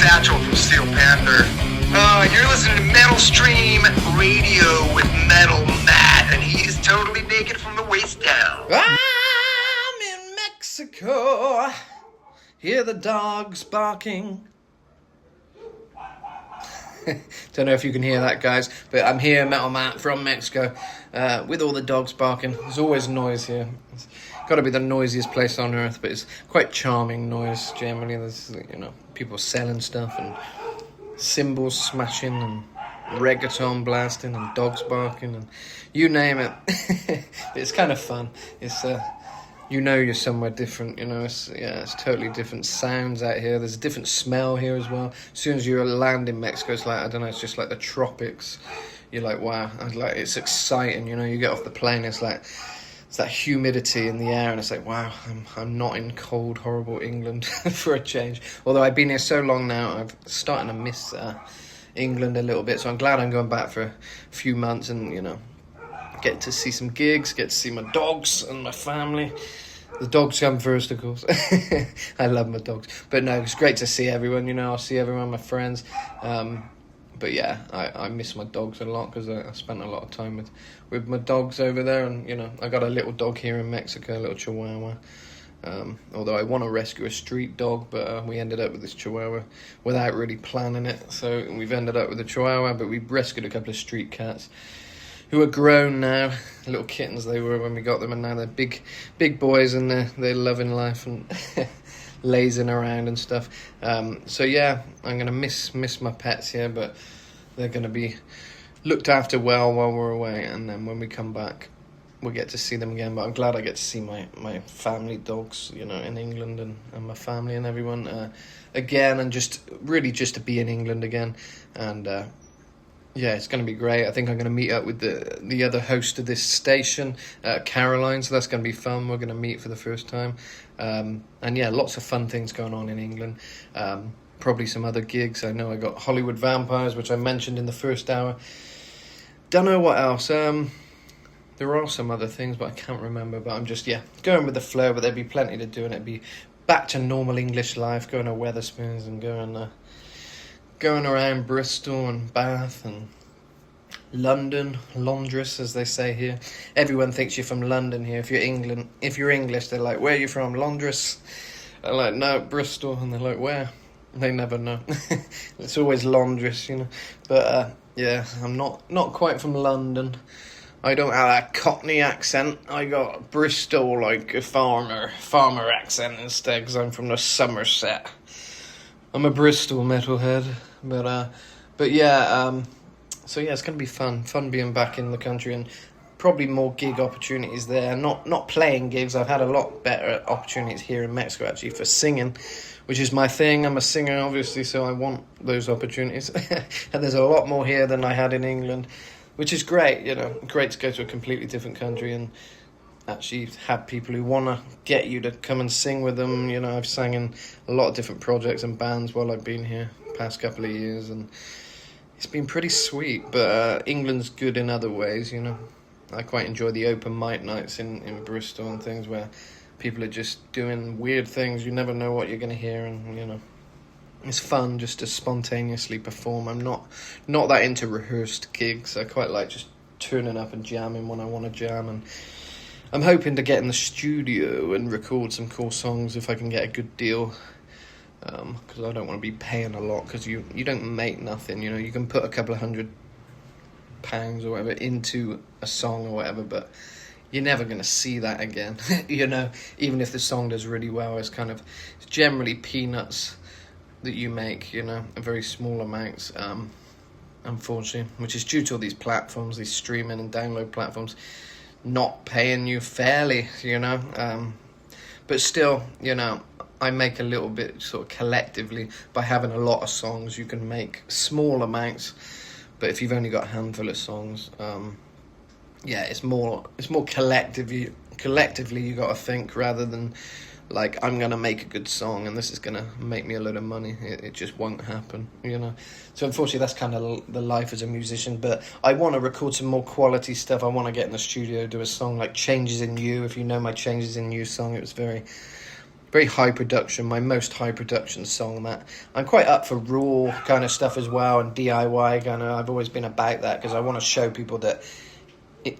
Satchel from Steel Panther. You're listening to Metal Stream Radio with Metal Matt, and he is totally naked from the waist down. I'm in Mexico. Hear the dogs barking. Don't know if you can hear that, guys, but I'm here, Metal Matt from Mexico, with all the dogs barking. There's always noise here. It's got to be the noisiest place on earth, but it's quite charming noise generally. There's, people selling stuff and cymbals smashing and reggaeton blasting and dogs barking and you name it. It's kind of fun. It's you're somewhere different, it's totally different sounds out here. There's a different smell here as well. As soon as you land in Mexico, it's like, I don't know, it's just like the tropics. You're like, wow, it's exciting, you get off the plane, it's like, it's that humidity in the air, and it's like, wow, I'm not in cold, horrible England for a change. Although I've been here so long now, I'm starting to miss England a little bit, so I'm glad I'm going back for a few months and, get to see some gigs, get to see my dogs and my family. The dogs come first, of course. I love my dogs. But no, it's great to see everyone, I'll see everyone, my friends. But yeah, I miss my dogs a lot because I spent a lot of time with my dogs over there. And, I got a little dog here in Mexico, a little Chihuahua. Although I want to rescue a street dog, but we ended up with this Chihuahua without really planning it. So we've ended up with a Chihuahua, but we rescued a couple of street cats who are grown now, little kittens they were when we got them, and now they're big boys, and they're loving life and lazing around and stuff. So yeah, I'm gonna miss my pets here, but they're gonna be looked after well while we're away, and then when we come back, we'll get to see them again. But I'm glad I get to see my family dogs, in England, and my family and everyone again, and just to be in England again, and yeah, it's going to be great. I think I'm going to meet up with the other host of this station, Caroline, so that's going to be fun. We're going to meet for the first time. And yeah, lots of fun things going on in England. Probably some other gigs. I know I got Hollywood Vampires, which I mentioned in the first hour. Don't know what else. There are some other things, but I can't remember. But I'm just, going with the flow, but there'd be plenty to do, and it'd be back to normal English life, going to Wetherspoons and going around Bristol and Bath and London, Londres, as they say here. Everyone thinks you're from London here. If you're English, they're like, where are you from? Londres? I'm like, no, Bristol. And they're like, where? They never know. It's always Londres, But yeah, I'm not quite from London. I don't have that Cockney accent. I got Bristol, like a farmer accent instead, because I'm from the Somerset. I'm a Bristol metalhead, but yeah, so yeah, it's going to be fun being back in the country, and probably more gig opportunities there. Not playing gigs. I've had a lot better opportunities here in Mexico, actually, for singing, which is my thing. I'm a singer, obviously, so I want those opportunities. And there's a lot more here than I had in England, which is great, great to go to a completely different country and actually have people who want to get you to come and sing with them. I've sang in a lot of different projects and bands while I've been here past couple of years, and it's been pretty sweet. But England's good in other ways, I quite enjoy the open mic nights in Bristol and things where people are just doing weird things. You never know what you're going to hear, and it's fun just to spontaneously perform. I'm not that into rehearsed gigs. I quite like just turning up and jamming when I want to jam, and I'm hoping to get in the studio and record some cool songs if I can get a good deal, because I don't want to be paying a lot, because you don't make nothing, you can put a couple of £100 or whatever into a song or whatever, but you're never going to see that again, even if the song does really well. It's generally peanuts that you make, very small amounts, unfortunately, which is due to all these platforms, these streaming and download platforms, not paying you fairly, but still, I make a little bit sort of collectively by having a lot of songs. You can make small amounts, but if you've only got a handful of songs, it's more collectively you got to think, rather than like, I'm going to make a good song and this is going to make me a lot of money. It just won't happen, So unfortunately, that's kind of the life as a musician. But I want to record some more quality stuff. I want to get in the studio, do a song like Changes in You. If you know my Changes in You song, it was very very high production, my most high production song. That I'm quite up for raw kind of stuff as well, and DIY kind of. I've always been about that because I want to show people that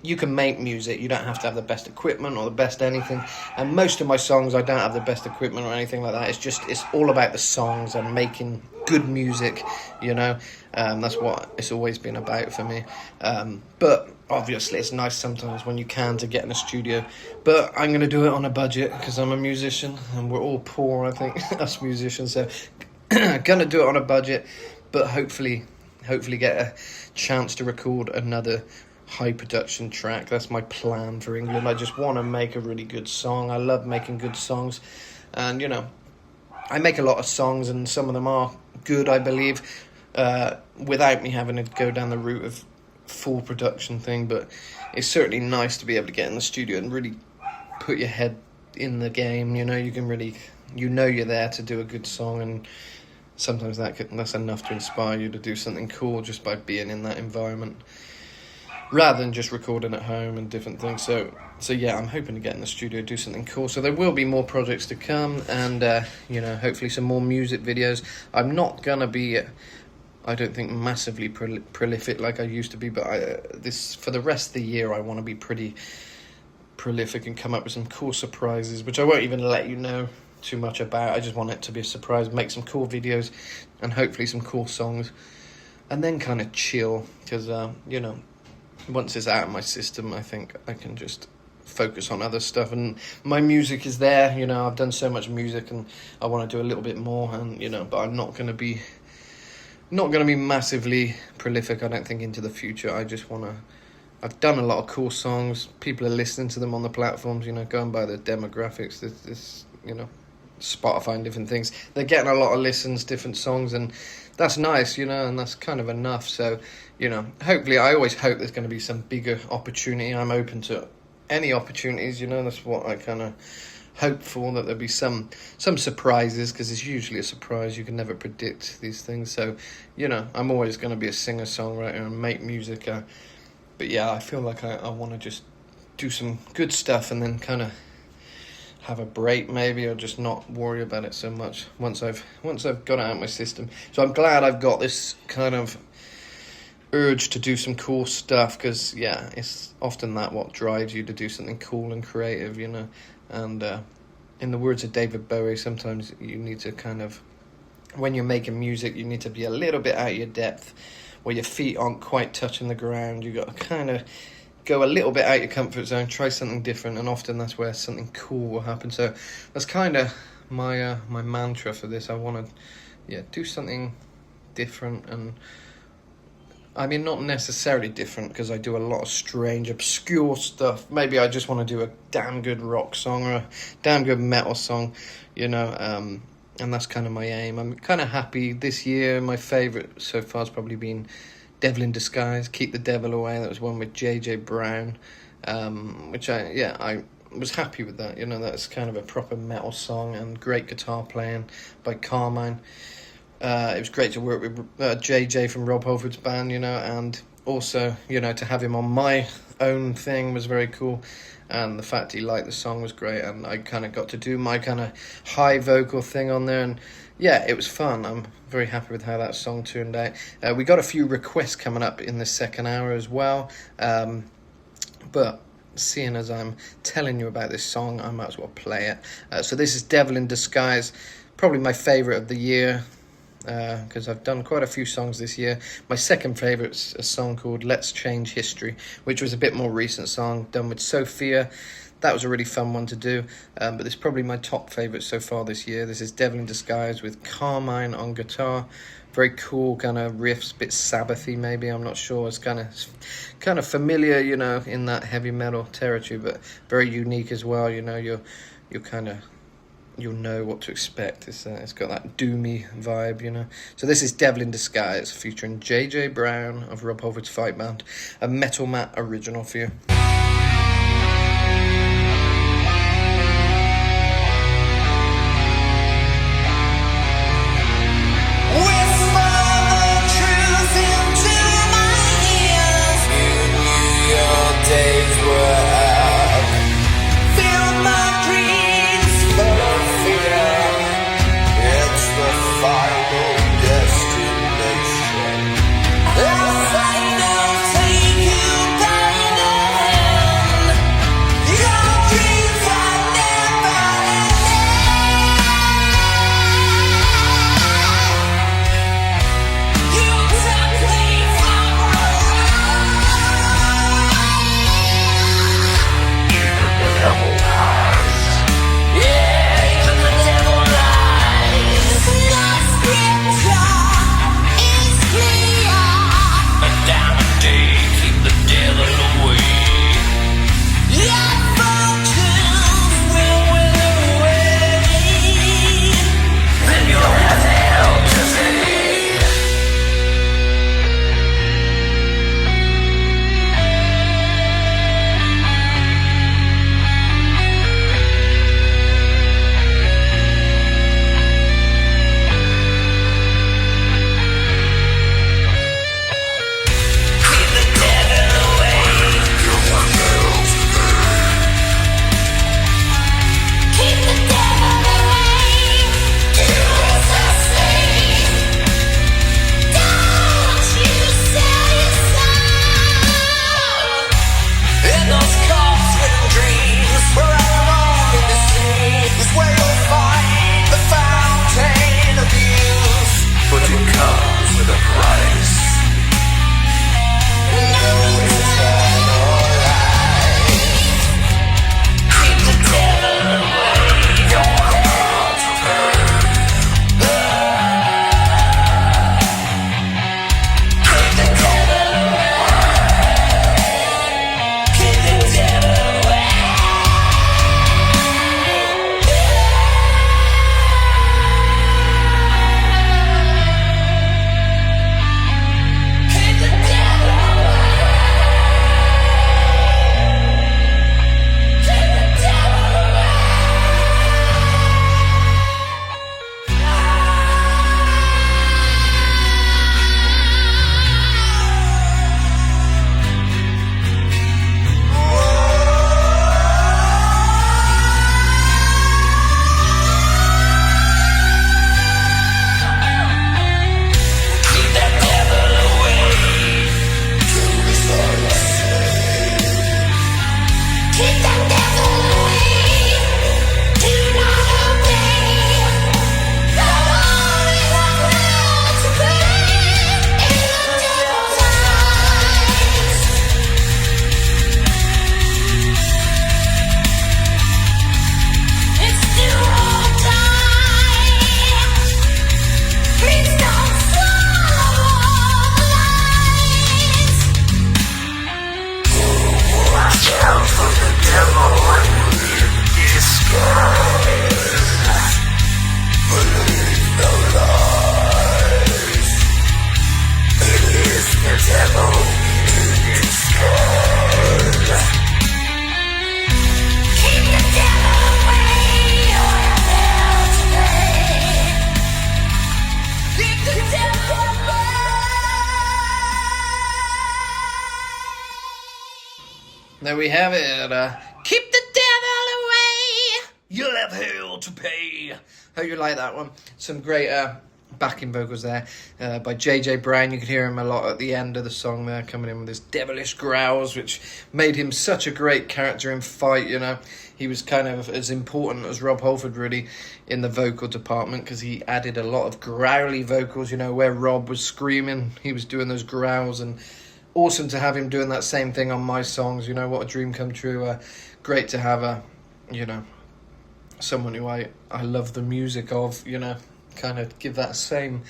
you can make music. You don't have to have the best equipment or the best anything. And most of my songs, I don't have the best equipment or anything like that. It's all about the songs and making good music, you know. That's what it's always been about for me. But obviously it's nice sometimes when you can to get in a studio. But I'm going to do it on a budget because I'm a musician and we're all poor, I think, us musicians. So going to do it on a budget, but hopefully get a chance to record another high production track. That's my plan for England. I just want to make a really good song. I love making good songs, and you know, I make a lot of songs and some of them are good, I believe, without me having to go down the route of full production thing. But it's certainly nice to be able to get in the studio and really put your head in the game. You know, you can really, you know, you're there to do a good song, and sometimes that's enough to inspire you to do something cool just by being in that environment, rather than just recording at home and different things. So yeah, I'm hoping to get in the studio, do something cool. So there will be more projects to come, and you know, hopefully some more music videos. I'm not gonna be, I don't think, massively prolific like I used to be, but for the rest of the year I want to be pretty prolific and come up with some cool surprises, which I won't even let you know too much about. I just want it to be a surprise, make some cool videos and hopefully some cool songs, and then kind of chill, because you know, once it's out of my system, I think I can just focus on other stuff. And my music is there, you know, I've done so much music and I want to do a little bit more, and you know, but I'm not going to be massively prolific, I don't think, into the future. I just want to, I've done a lot of cool songs, people are listening to them on the platforms, you know, going by the demographics, this you know, Spotify and different things, they're getting a lot of listens, different songs, and that's nice, you know, and that's kind of enough. So, you know, hopefully, I always hope there's going to be some bigger opportunity. I'm open to any opportunities, you know, that's what I kind of hope for, that there'll be some surprises, because it's usually a surprise. You can never predict these things. So, you know, I'm always going to be a singer-songwriter and make music. But yeah, I feel like I want to just do some good stuff and then kind of have a break maybe, or just not worry about it so much once I've got it out of my system. So I'm glad I've got this kind of urge to do some cool stuff, because yeah, it's often that what drives you to do something cool and creative, you know. And in the words of David Bowie, sometimes you need to kind of, when you're making music, you need to be a little bit out of your depth, where your feet aren't quite touching the ground. You got to kind of go a little bit out your comfort zone, try something different, and often that's where something cool will happen. So that's kind of my mantra for this. I want to do something different, and I mean, not necessarily different, because I do a lot of strange, obscure stuff. Maybe I just want to do a damn good rock song or a damn good metal song, you know, and that's kind of my aim. I'm kind of happy this year. My favourite so far has probably been Devil in Disguise, Keep the Devil Away. That was one with JJ Brown, which I was happy with that. You know, that's kind of a proper metal song, and great guitar playing by Carmine. It was great to work with JJ from Rob Halford's band, you know, and also, you know, to have him on my own thing was very cool. And the fact he liked the song was great, and I kind of got to do my kind of high vocal thing on there, and yeah, it was fun. I'm very happy with how that song turned out. We got a few requests coming up in the second hour as well, but seeing as I'm telling you about this song, I might as well play it. So this is Devil in Disguise, probably my favourite of the year, because I've done quite a few songs this year. My second favourite's a song called Let's Change History, which was a bit more recent song, done with Sophia. That was a really fun one to do, but it's probably my top favourite so far this year. This is Devil in Disguise with Carmine on guitar. Very cool kind of riffs, a bit Sabbathy maybe, I'm not sure. It's kind of familiar, you know, in that heavy metal territory, but very unique as well. You know, you'll know what to expect. It's got that doomy vibe, you know. So this is Devil in Disguise, featuring JJ Brown of Rob Halford's fight band, a Metal Mat original for you. Days were up, filled my dreams full of fear. There we have it. Keep the devil away. You'll have hell to pay. Hope you like that one. Some great backing vocals there by JJ Brown. You could hear him a lot at the end of the song there, coming in with his devilish growls, which made him such a great character in Fight, you know. He was kind of as important as Rob Halford, really, in the vocal department, because he added a lot of growly vocals, you know, where Rob was screaming, he was doing those growls, and awesome to have him doing that same thing on my songs, you know, what a dream come true. Great to have you know, someone who I love the music of, you know, kind of give that same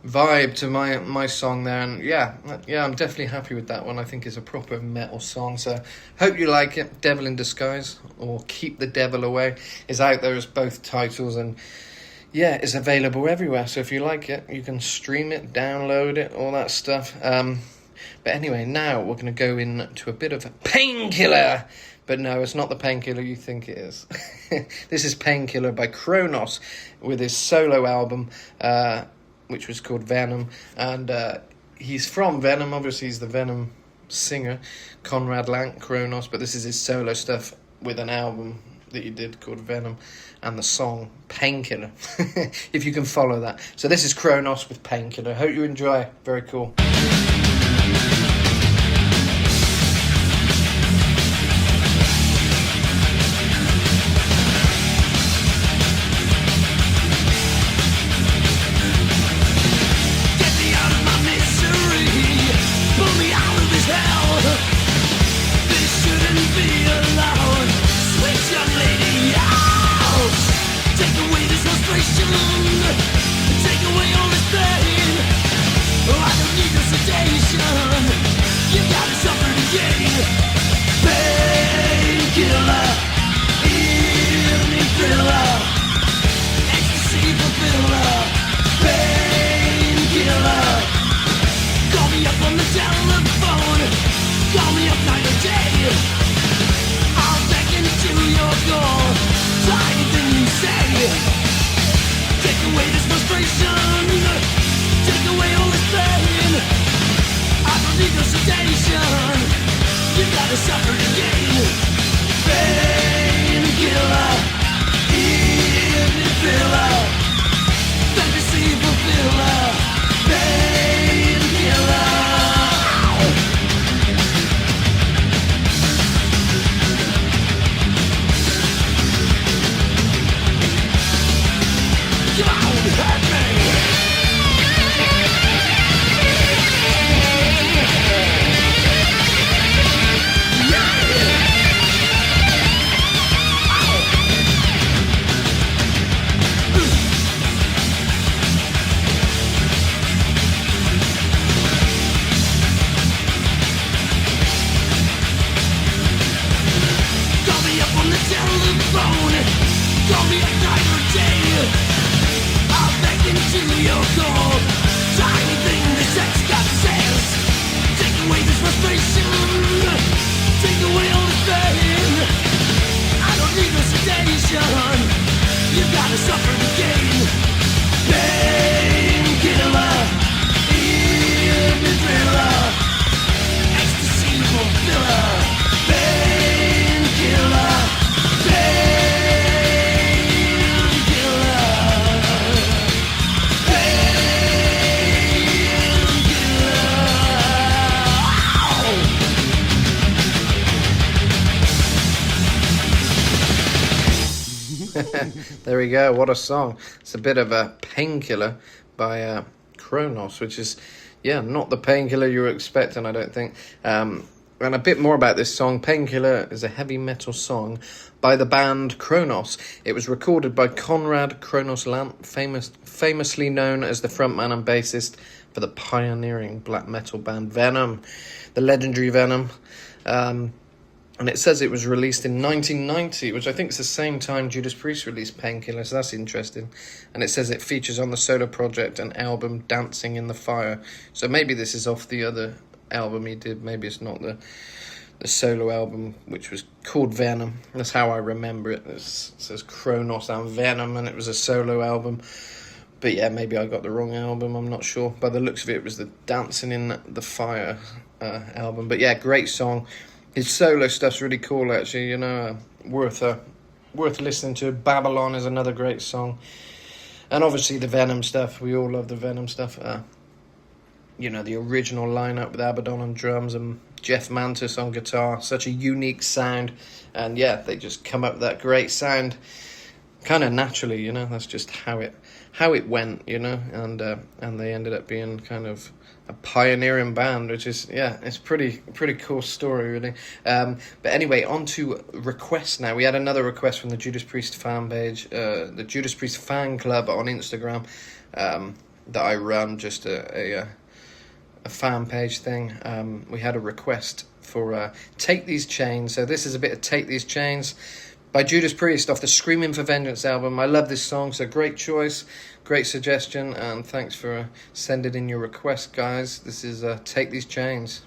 vibe to my song there. And yeah, I'm definitely happy with that one. I think it's a proper metal song, so hope you like it. Devil in Disguise, or Keep the Devil Away, is out there as both titles, and yeah, it's available everywhere, so if you like it, you can stream it, download it, all that stuff. But anyway, now we're going to go into a bit of a Painkiller. But no, it's not the Painkiller you think it is. This is Painkiller by Cronos with his solo album, which was called Venom. And he's from Venom, obviously he's the Venom singer, Conrad Lank, Cronos. But this is his solo stuff with an album that he did called Venom, and the song Painkiller, if you can follow that. So this is Cronos with Painkiller. Hope you enjoy. Very cool. There we go, what a song. It's a bit of a Painkiller by Cronos, which is, yeah, not the Painkiller you were expecting, I don't think. And a bit more about this song. Painkiller is a heavy metal song by the band Cronos. It was recorded by Conrad Cronos Lamp, famously known as the frontman and bassist for the pioneering black metal band Venom, the legendary Venom. And it says it was released in 1990, which I think is the same time Judas Priest released Painkiller, so that's interesting. And it says it features on the solo project and album Dancing in the Fire. So maybe this is off the other album he did. Maybe it's not the solo album, which was called Venom. That's how I remember it. It says Cronos and Venom, and it was a solo album. But yeah, maybe I got the wrong album, I'm not sure. By the looks of it, it was the Dancing in the Fire album. But yeah, great song. His solo stuff's really cool, actually. Worth listening to. Babylon is another great song, and obviously the Venom stuff. We all love the Venom stuff. The original lineup with Abaddon on drums and Jeff Mantis on guitar. Such a unique sound, and yeah, they just come up with that great sound, kind of naturally. That's just how it went. And they ended up being kind of a pioneering band, which is, it's pretty cool story, really. But anyway, on to requests now. We had another request from the Judas Priest fan page, the Judas Priest fan club on Instagram, that I run, just a fan page thing. We had a request for Take These Chains. So this is a bit of Take These Chains by Judas Priest off the Screaming for Vengeance album. I love this song, so great choice, great suggestion, and thanks for sending in your request, guys. This is Take These Chains.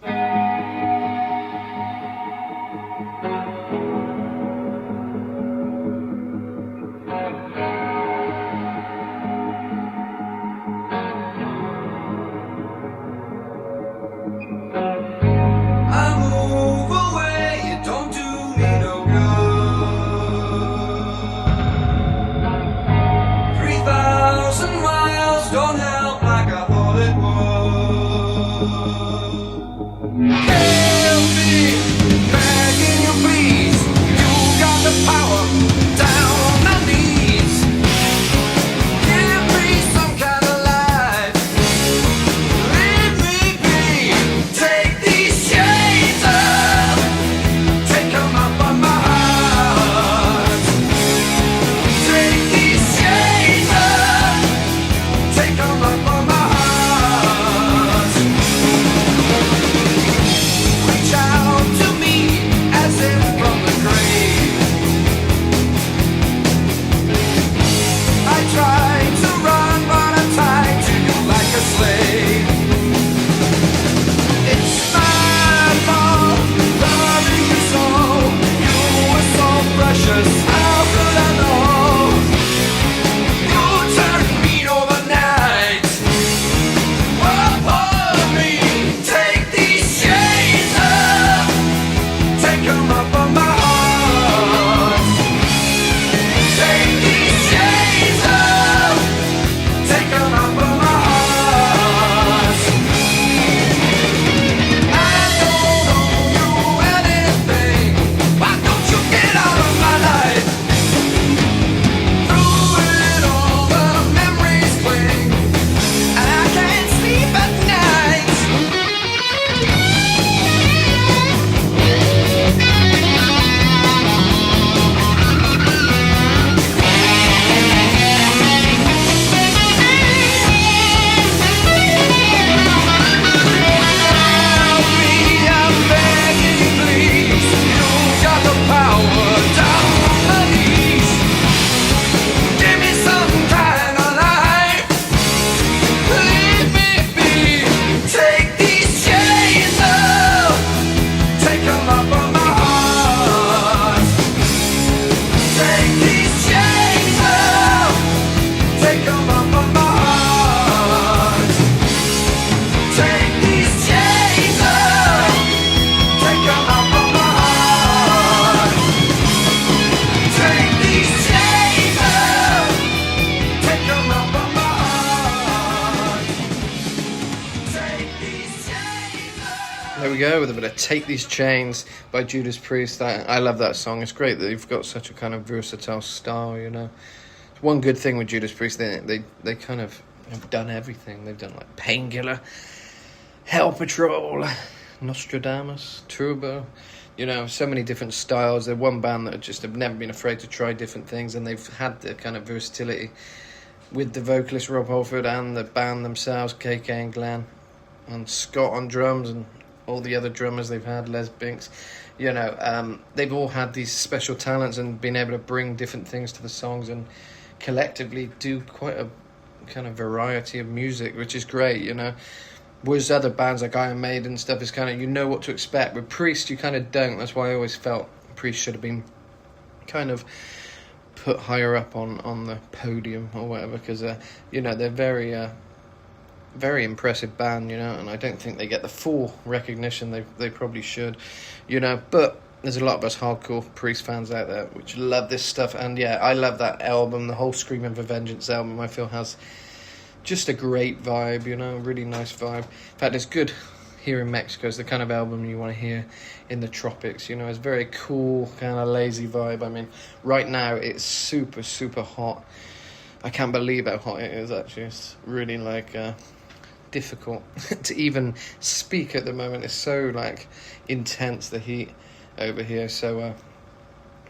There we go, with a bit of Take These Chains by Judas Priest. I love that song. It's great that they've got such a kind of versatile style, One good thing with Judas Priest, they kind of have done everything. They've done like Painkiller, Hell Patrol, Nostradamus, Turbo, so many different styles. They're one band that just have never been afraid to try different things, and they've had the kind of versatility with the vocalist Rob Halford and the band themselves, KK and Glenn, and Scott on drums, and all the other drummers they've had, Les Binks. They've all had these special talents and been able to bring different things to the songs and collectively do quite a kind of variety of music, which is great, Whereas other bands like Iron Maiden and stuff is kind of, what to expect. With Priest, you kind of don't. That's why I always felt Priest should have been kind of put higher up on the podium or whatever, because, they're very very impressive band, you know, and I don't think they get the full recognition they probably should, you know, but there's a lot of us hardcore Priest fans out there which love this stuff, and yeah, I love that album. The whole Screaming for Vengeance album, I feel, has just a great vibe, you know, really nice vibe. In fact, it's good here in Mexico. It's the kind of album you want to hear in the tropics, you know. It's very cool, kind of lazy vibe. I mean, right now it's super, super hot. I can't believe how hot it is, actually. It's really, like, difficult to even speak at the moment. It's so, like, intense, the heat over here. So,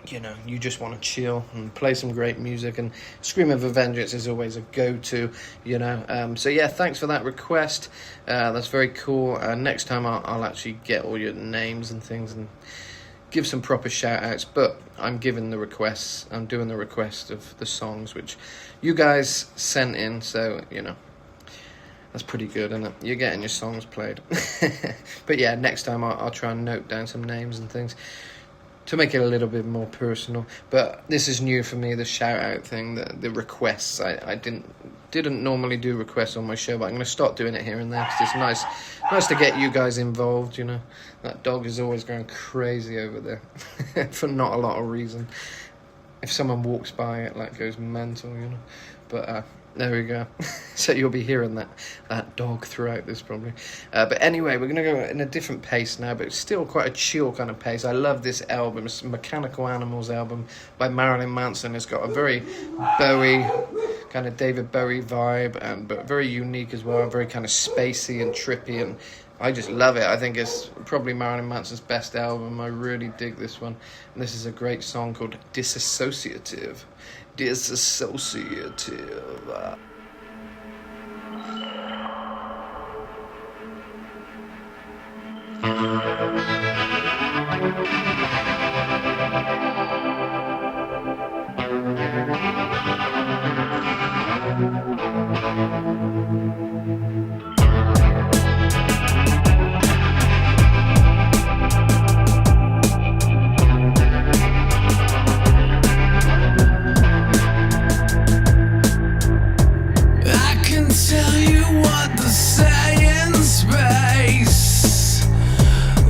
you know, you just want to chill and play some great music, and Screaming for Vengeance is always a go-to, you know. So yeah, thanks for that request. That's very cool. Next time I'll actually get all your names and things and give some proper shout-outs, but I'm giving the requests. I'm doing the request of the songs which you guys sent in, so, you know, that's pretty good, isn't it? You're getting your songs played. But yeah, next time I'll try and note down some names and things to make it a little bit more personal. But this is new for me, the shout-out thing, the requests. I didn't normally do requests on my show, but I'm going to start doing it here and there, because it's nice to get you guys involved, you know. That dog is always going crazy over there for not a lot of reason. If someone walks by, it like goes mental, you know. But there we go. So you'll be hearing that dog throughout this probably. But anyway, we're going to go in a different pace now, but it's still quite a chill kind of pace. I love this album. It's a Mechanical Animals album by Marilyn Manson. It's got a very Bowie, kind of David Bowie vibe, but very unique as well, very kind of spacey and trippy, and I just love it. I think it's probably Marilyn Manson's best album. I really dig this one. And this is a great song called Disassociative. Disassociative.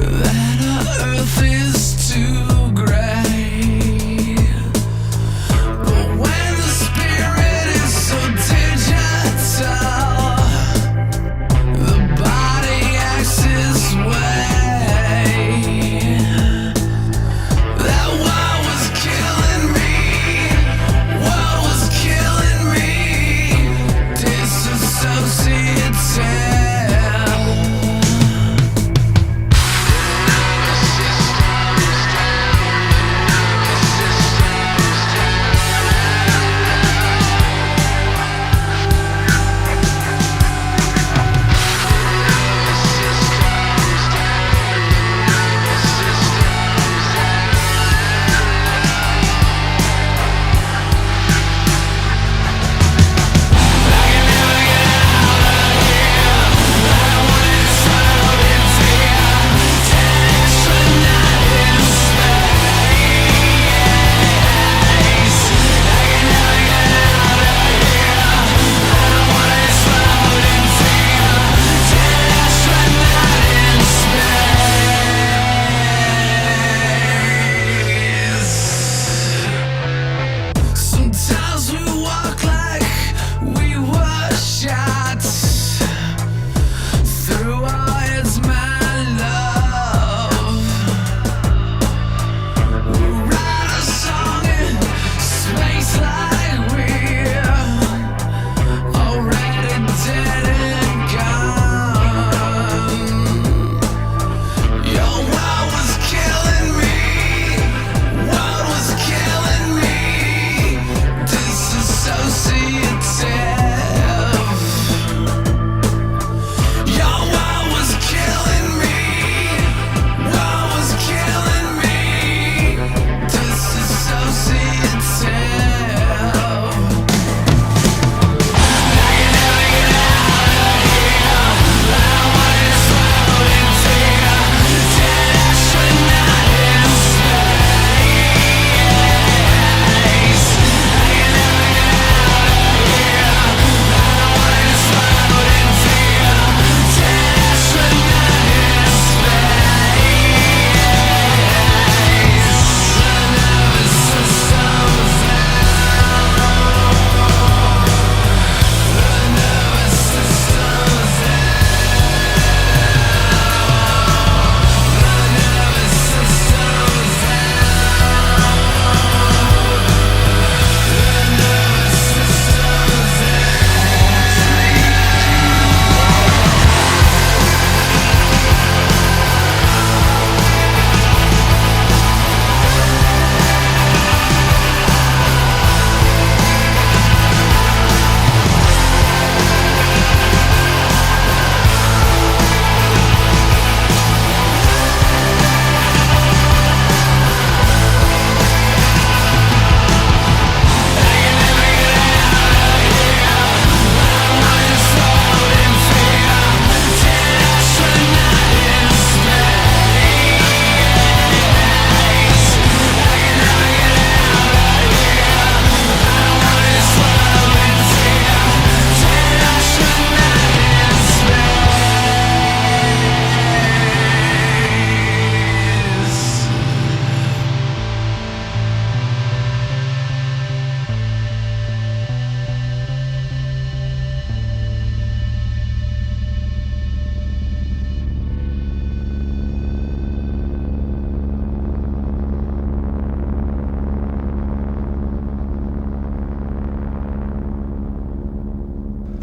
That our earth is too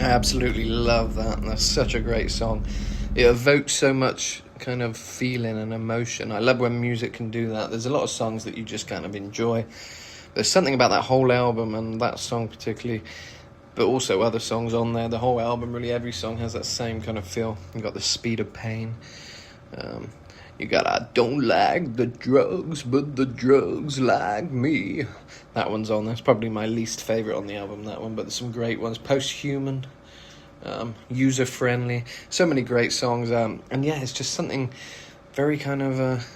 I absolutely love that. That's such a great song. It evokes so much kind of feeling and emotion. I love when music can do that. There's a lot of songs that you just kind of enjoy. There's something about that whole album, and that song particularly, but also other songs on there. The whole album, really, every song has that same kind of feel. You got the Speed of Pain. You got I don't like the drugs, but the drugs like me. That one's on there. It's probably my least favourite on the album, that one, but there's some great ones. Posthuman, User-Friendly. So many great songs. And yeah, it's just something very kind of...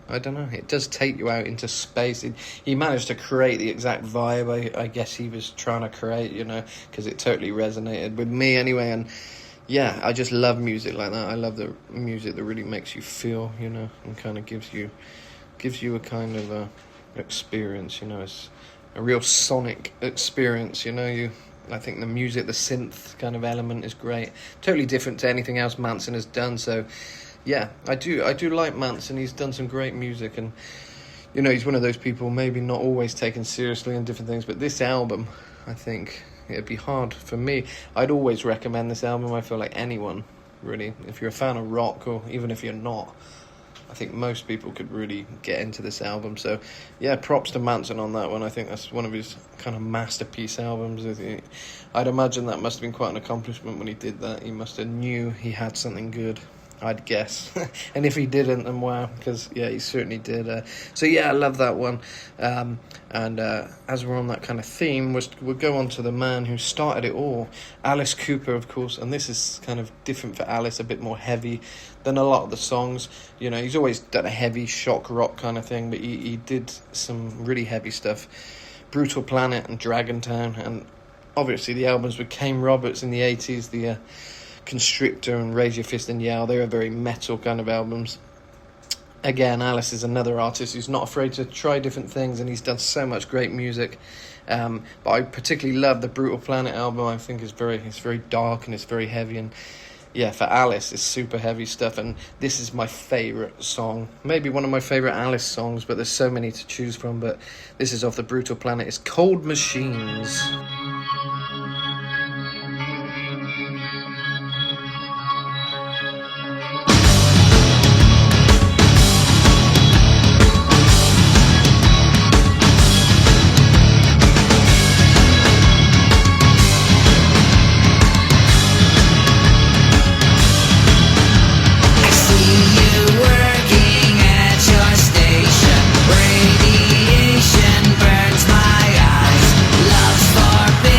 I don't know, it does take you out into space. He managed to create the exact vibe I guess he was trying to create, you know, because it totally resonated with me anyway. And yeah, I just love music like that. I love the music that really makes you feel, you know, and kind of gives you a kind of experience, you know. It's a real sonic experience, you know. I think the music, the synth kind of element is great. Totally different to anything else Manson has done, so... yeah, I do like Manson. He's done some great music, and you know, he's one of those people maybe not always taken seriously in different things, but this album, I think it'd be hard for me. I'd always recommend this album. I feel like anyone, really, if you're a fan of rock, or even if you're not, I think most people could really get into this album. So yeah, props to Manson on that one. I think that's one of his kind of masterpiece albums. I'd imagine that must have been quite an accomplishment when he did that. He must have knew he had something good, I'd guess. And if he didn't, then wow, because yeah, he certainly did. So yeah, I love that one. And as we're on that kind of theme, we'll go on to the man who started it all, Alice Cooper, of course. And this is kind of different for Alice, a bit more heavy than a lot of the songs. You know, he's always done a heavy shock rock kind of thing, but he did some really heavy stuff. Brutal Planet and Dragontown, and obviously the albums with Kane Roberts in the 80s, the Constrictor and Raise Your Fist and Yell. They were very metal kind of albums. Again, Alice is another artist who's not afraid to try different things, and he's done so much great music. But I particularly love the Brutal Planet album. I think it's very dark and it's very heavy, and yeah, for Alice, it's super heavy stuff. And this is my favourite song, maybe one of my favourite Alice songs, but there's so many to choose from. But this is off the Brutal Planet. It's Cold Machines. Radiation burns my eyes. Love's forbidden.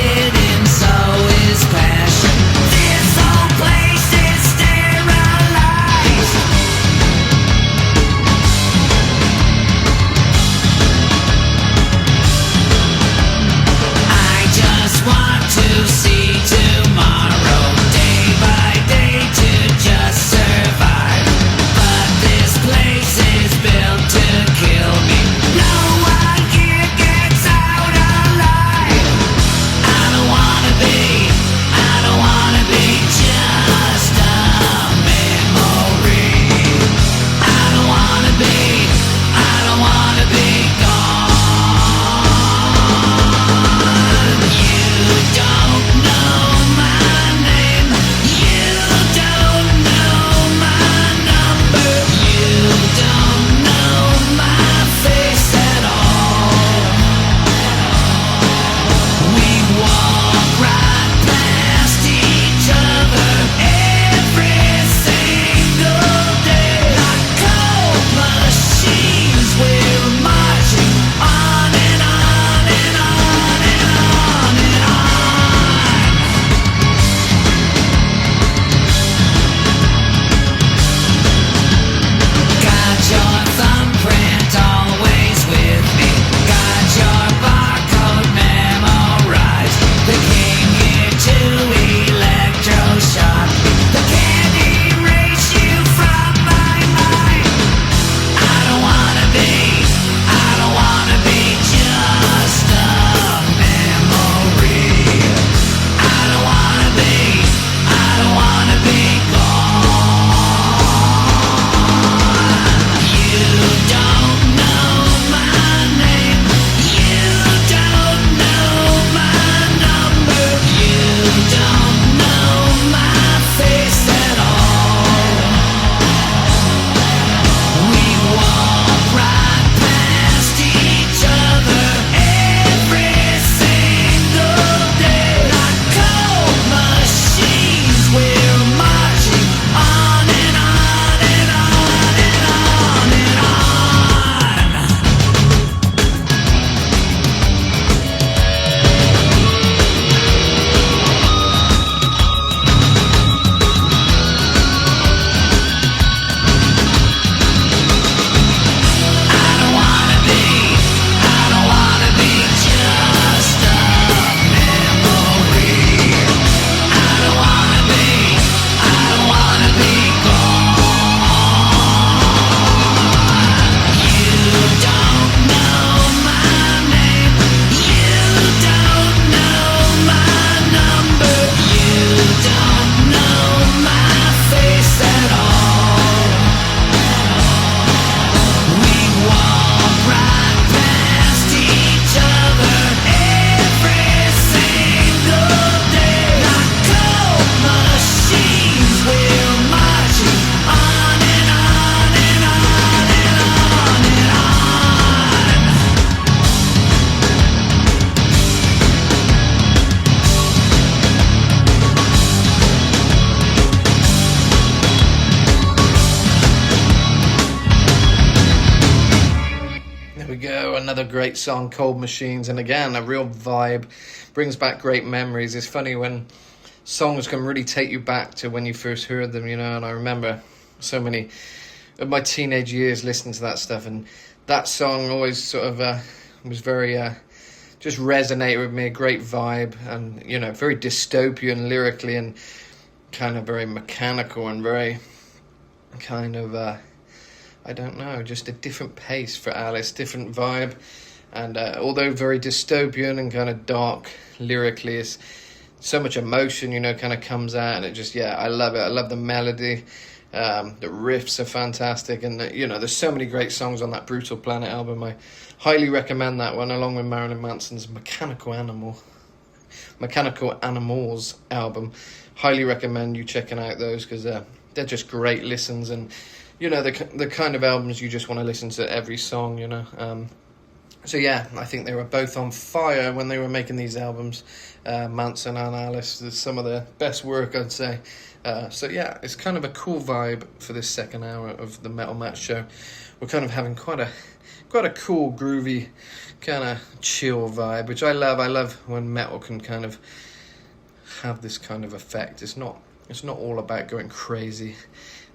great song, Cold Machines, and again, a real vibe, brings back great memories. It's funny when songs can really take you back to when you first heard them, you know, and I remember so many of my teenage years listening to that stuff, and that song always sort of was very just resonated with me, a great vibe, and, you know, very dystopian lyrically, and kind of very mechanical, and very kind of I don't know, just a different pace for Alice, different vibe, and although very dystopian and kind of dark lyrically, it's so much emotion, you know, kind of comes out, and it just, yeah, I love it. I love the melody. The riffs are fantastic, and you know, there's so many great songs on that Brutal Planet album. I highly recommend that one, along with Marilyn Manson's Mechanical Animals album. Highly recommend you checking out those, because they're just great listens, and you know, the kind of albums you just want to listen to every song, you know. So yeah, I think they were both on fire when they were making these albums, Manson and Alice. There's some of their best work, I'd say. So yeah, it's kind of a cool vibe for this second hour of the Metal Match show. We're kind of having quite a cool, groovy, kind of chill vibe, which I love. I love when metal can kind of have this kind of effect. It's not all about going crazy.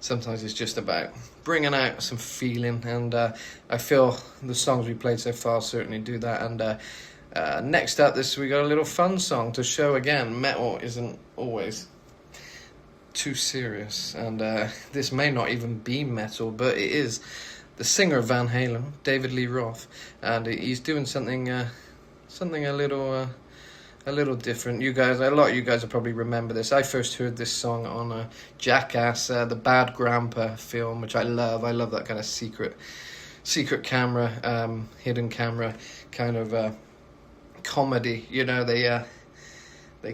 Sometimes it's just about bringing out some feeling, and I feel the songs we played so far certainly do that. And next up, we got a little fun song to show again. Metal isn't always too serious, and this may not even be metal, but it is. The singer of Van Halen, David Lee Roth, and he's doing something a little different. A lot of you guys will probably remember this. I first heard this song on Jackass, the Bad Grandpa film, which I love. I love that kind of secret camera, hidden camera kind of comedy. You know, they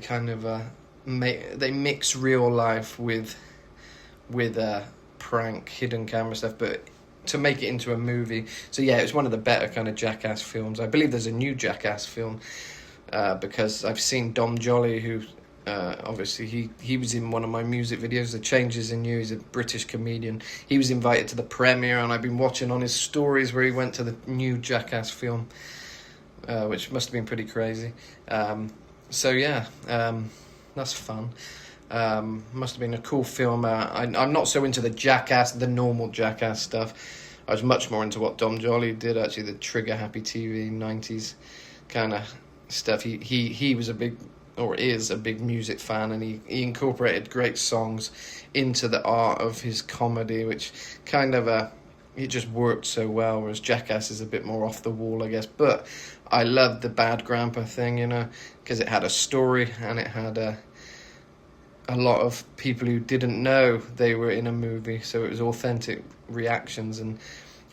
kind of they mix real life with prank hidden camera stuff, but to make it into a movie. So yeah, it's one of the better kind of Jackass films. I believe there's a new Jackass film. Because I've seen Dom Jolly, who obviously he was in one of my music videos, The Changes in You. He's a British comedian. He was invited to the premiere, and I've been watching on his stories where he went to the new Jackass film, which must have been pretty crazy. So yeah, that's fun. Must have been a cool film. I'm not so into the normal Jackass stuff. I was much more into what Dom Jolly did, actually, the Trigger Happy TV 90s kind of stuff. He was is a big music fan, and he incorporated great songs into the art of his comedy, which kind of it just worked so well, whereas Jackass is a bit more off the wall, I guess. But I loved the Bad Grandpa thing, you know, because it had a story, and it had a lot of people who didn't know they were in a movie, so it was authentic reactions. And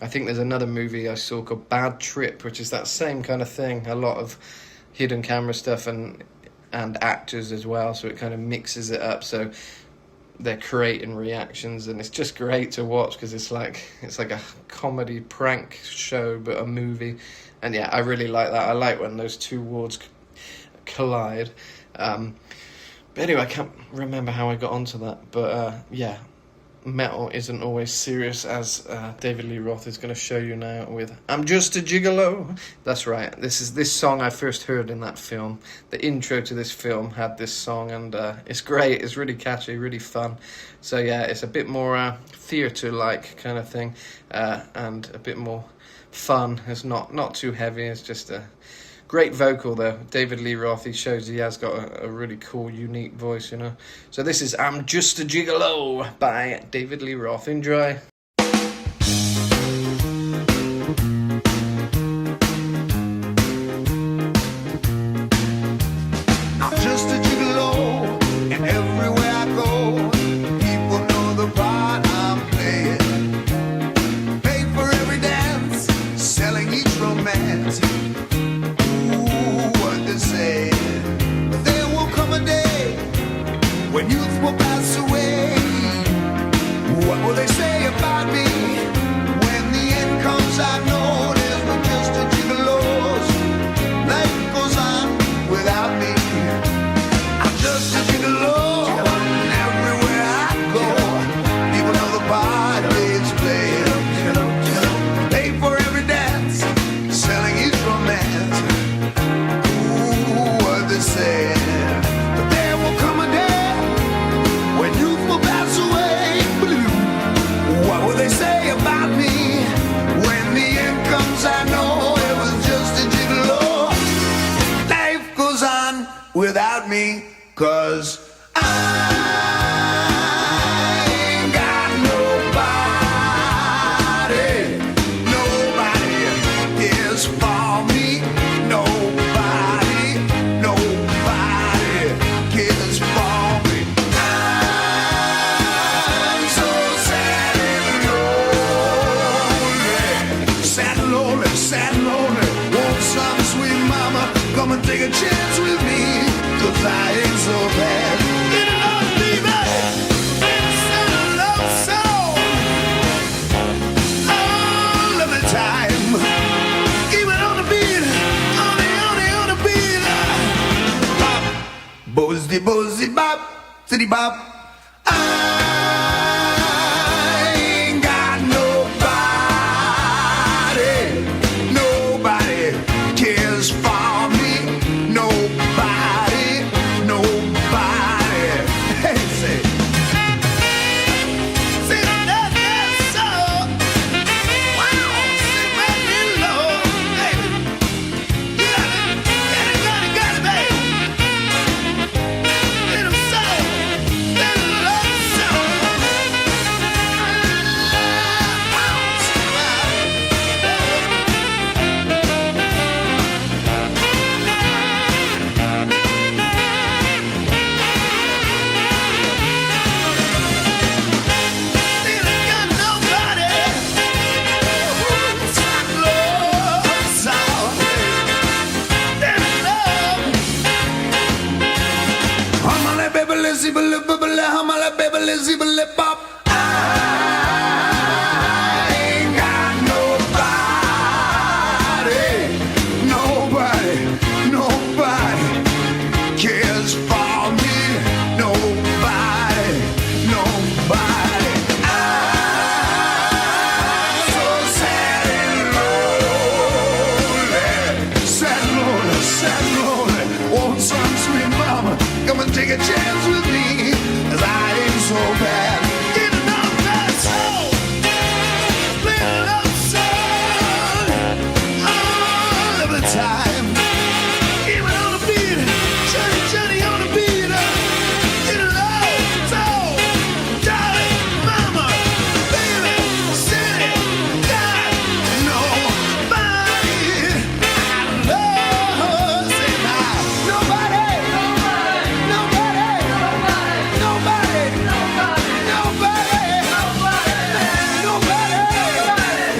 I think there's another movie I saw called Bad Trip, which is that same kind of thing, a lot of hidden camera stuff and actors as well, so it kind of mixes it up, so they're creating reactions, and it's just great to watch, because it's like a comedy prank show but a movie. And yeah, I really like that. I like when those two worlds collide. But anyway, I can't remember how I got onto that, but yeah, metal isn't always serious, as David Lee Roth is going to show you now with I'm Just a Gigolo. That's right, this song I first heard in that film. The intro to this film had this song, and it's great. It's really catchy, really fun. So yeah, it's a bit more theatre-like kind of thing, and a bit more fun. It's not too heavy. It's just a great vocal though. David Lee Roth, he shows he has got a really cool, unique voice, you know. So this is I'm Just a Gigolo by David Lee Roth. Enjoy. Selling each 'cause I ain't got nobody. Nobody is for me. Nobody cares for me. I'm so sad and lonely. Sad and lonely. Want some sweet mama come and take a chance with me, 'cause I ain't so bad. Get it on, baby. Send a love song all of the time. Keep it on the beat, on the beat. Bop, boozy bop, city bop. I ain't got nobody. Nobody cares for me. Nobody. Hey, say that song. Wow, sing back real low, baby. You got it, baby. Let 'em sing, let 'em love song. Wow, sing back. I ain't got nobody. Nobody cares for me. Nobody. I'm so sad and lonely. Want some sweet mama come and take a chance with me, 'cause I ain't so bad. Get it on that soul. Play a love song all of the time. Even on the beat, Johnny on the beat. Get it on soul, darling, mama, baby, city, got nobody. I love, say now, nobody.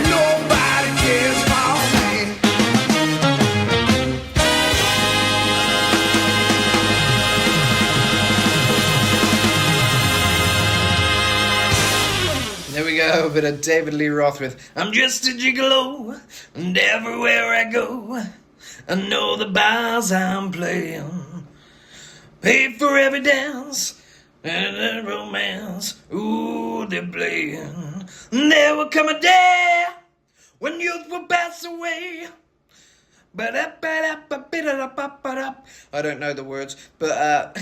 Nobody cares for me. There we go, a bit of David Lee Roth with I'm just a gigolo, and everywhere I go, I know the bars I'm playing. Pay for every dance and a romance, ooh, they're playing. There will come a day when youth will pass away. I don't know the words, but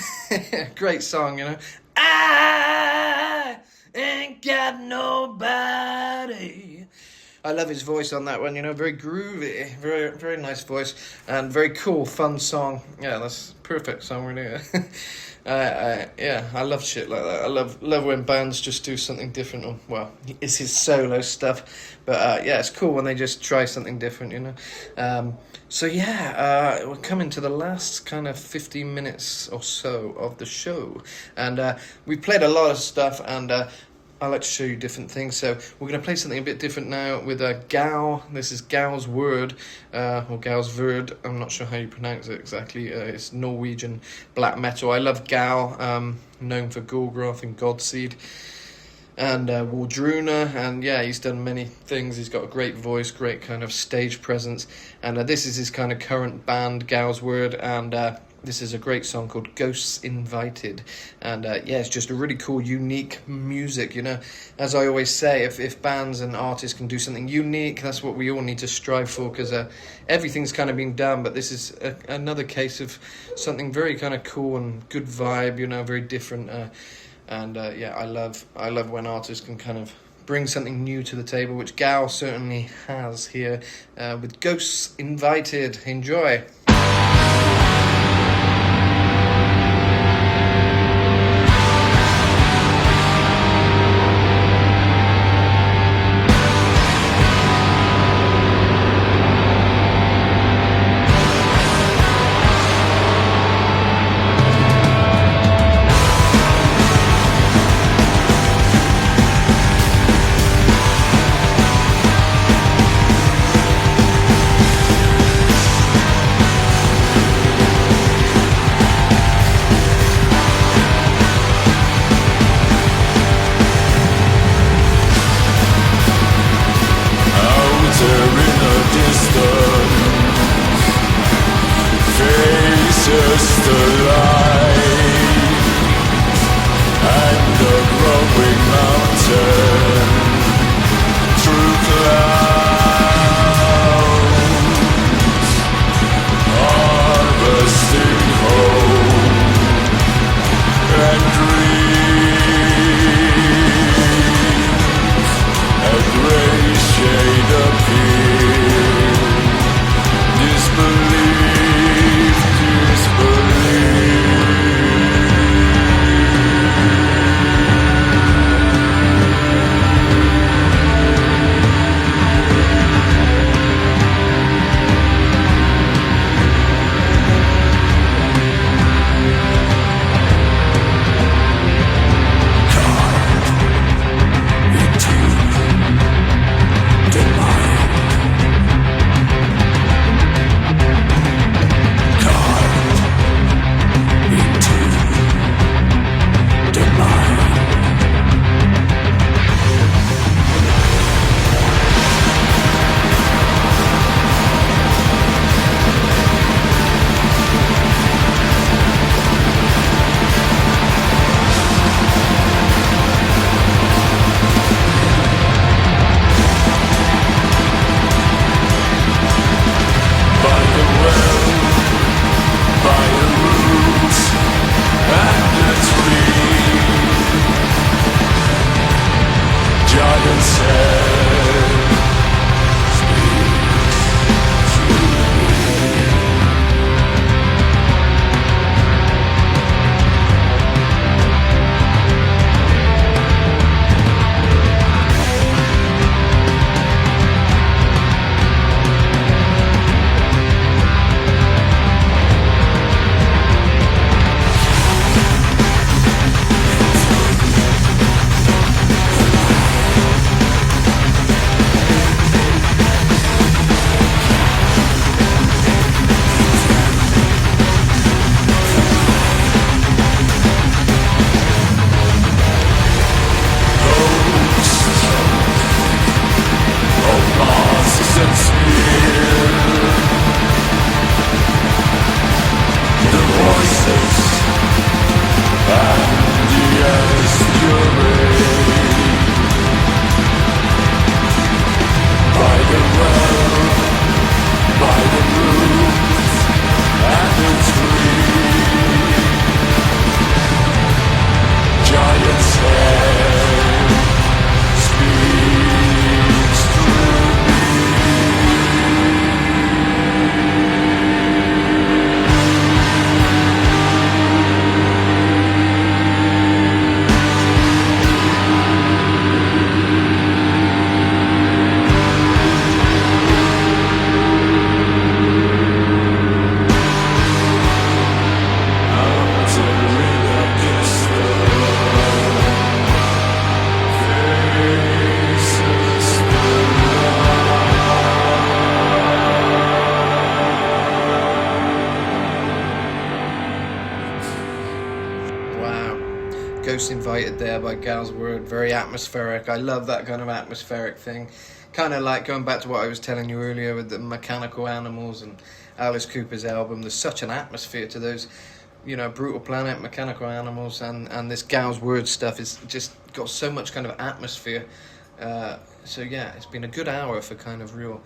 great song, you know. I ain't got nobody. I love his voice on that one, you know, very groovy, very nice voice, and very cool, fun song. Yeah, that's a perfect song, really. I love shit like that. I love when bands just do something different. Or, well, it's his solo stuff, but yeah, it's cool when they just try something different, you know. We're coming to the last kind of 15 minutes or so of the show, and we played a lot of stuff, and I like to show you different things. So we're going to play something a bit different now with Gaahl. This is Gaal's Word, or Gaal's Verd. I'm not sure how you pronounce it exactly. It's Norwegian black metal. I love Gaahl, known for Gaahl and Godseed and Waldruna, and yeah, he's done many things. He's got a great voice, great kind of stage presence, and this is his kind of current band, Gaal's Word, and this is a great song called Ghosts Invited, and it's just a really cool, unique music, you know. As I always say, if bands and artists can do something unique, that's what we all need to strive for, because everything's kind of been done, but this is another case of something very kind of cool and good vibe, you know, very different, I love when artists can kind of bring something new to the table, which Gaahl certainly has here with Ghosts Invited. Enjoy. Ghost Invited there by Gaahl's Word. Very atmospheric. I love that kind of atmospheric thing. Kind of like going back to what I was telling you earlier with the Mechanical Animals and Alice Cooper's album. There's such an atmosphere to those, you know, Brutal Planet, Mechanical Animals, and this Gaahl's Word stuff is just got so much kind of atmosphere. So yeah, it's been a good hour for kind of real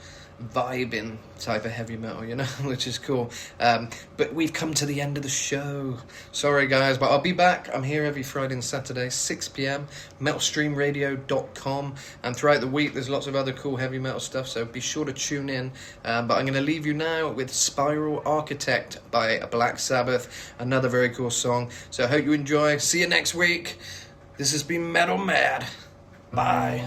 vibing type of heavy metal, you know, which is cool. But we've come to the end of the show. Sorry guys, but I'll be back. I'm here every Friday and Saturday, 6 p.m, metalstreamradio.com, and throughout the week there's lots of other cool heavy metal stuff, so be sure to tune in. But I'm going to leave you now with Spiral Architect by Black Sabbath, another very cool song. So I hope you enjoy. See you next week. This has been Metal Mad. Bye.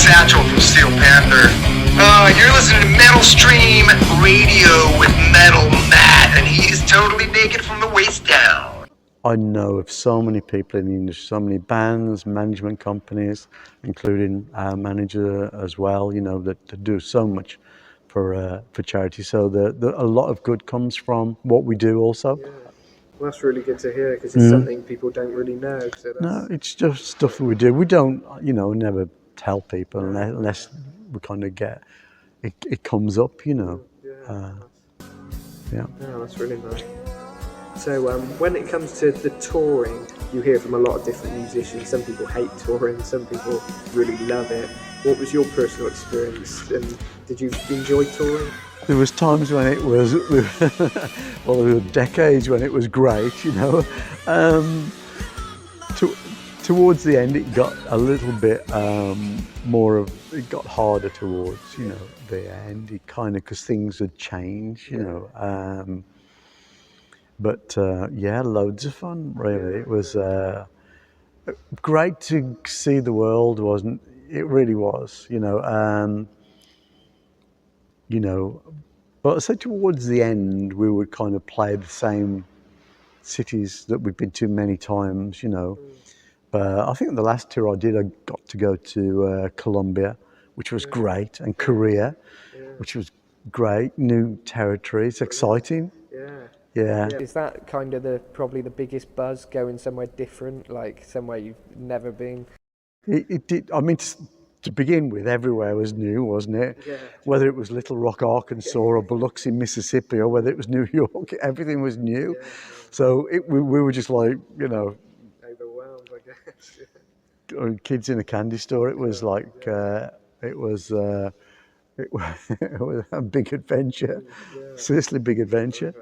Satchel from Steel Panther. You're listening to Metal Stream Radio with Metal Matt, and he's totally naked from the waist down. I know of so many people in the industry, so many bands, management companies, including our manager as well, you know, that do so much for charity. So a lot of good comes from what we do also. Yeah. Well, that's really good to hear, because it's something people don't really know. So that's... No, it's just stuff that we do. We don't, you know, never tell people unless we kind of get, it comes up, you know. Yeah. Yeah, that's really nice. So when it comes to the touring, you hear from a lot of different musicians. Some people hate touring, some people really love it. What was your personal experience, and did you enjoy touring? There was times when it was, well, there were decades when it was great, you know. Towards the end, it got a little bit it got harder towards, you know, the end. It kind of, because things had changed, you know. But yeah, loads of fun, really. It was great to see the world, wasn't it? It really was, you know. You know, but I said towards the end, we would kind of play the same cities that we've been to many times, you know. But I think the last tour I did, I got to go to Colombia, which was great, and Korea, which was great. New territory, it's exciting. Yeah. Is that kind of probably the biggest buzz, going somewhere different, like somewhere you've never been? It did. I mean, to begin with, everywhere was new, wasn't it? Yeah. Whether it was Little Rock, Arkansas, or Biloxi, Mississippi, or whether it was New York, everything was new. Yeah. So we were just like, you know, Overwhelmed, I guess. kids in a candy store. It was like, it was a big adventure. Seriously, big adventure.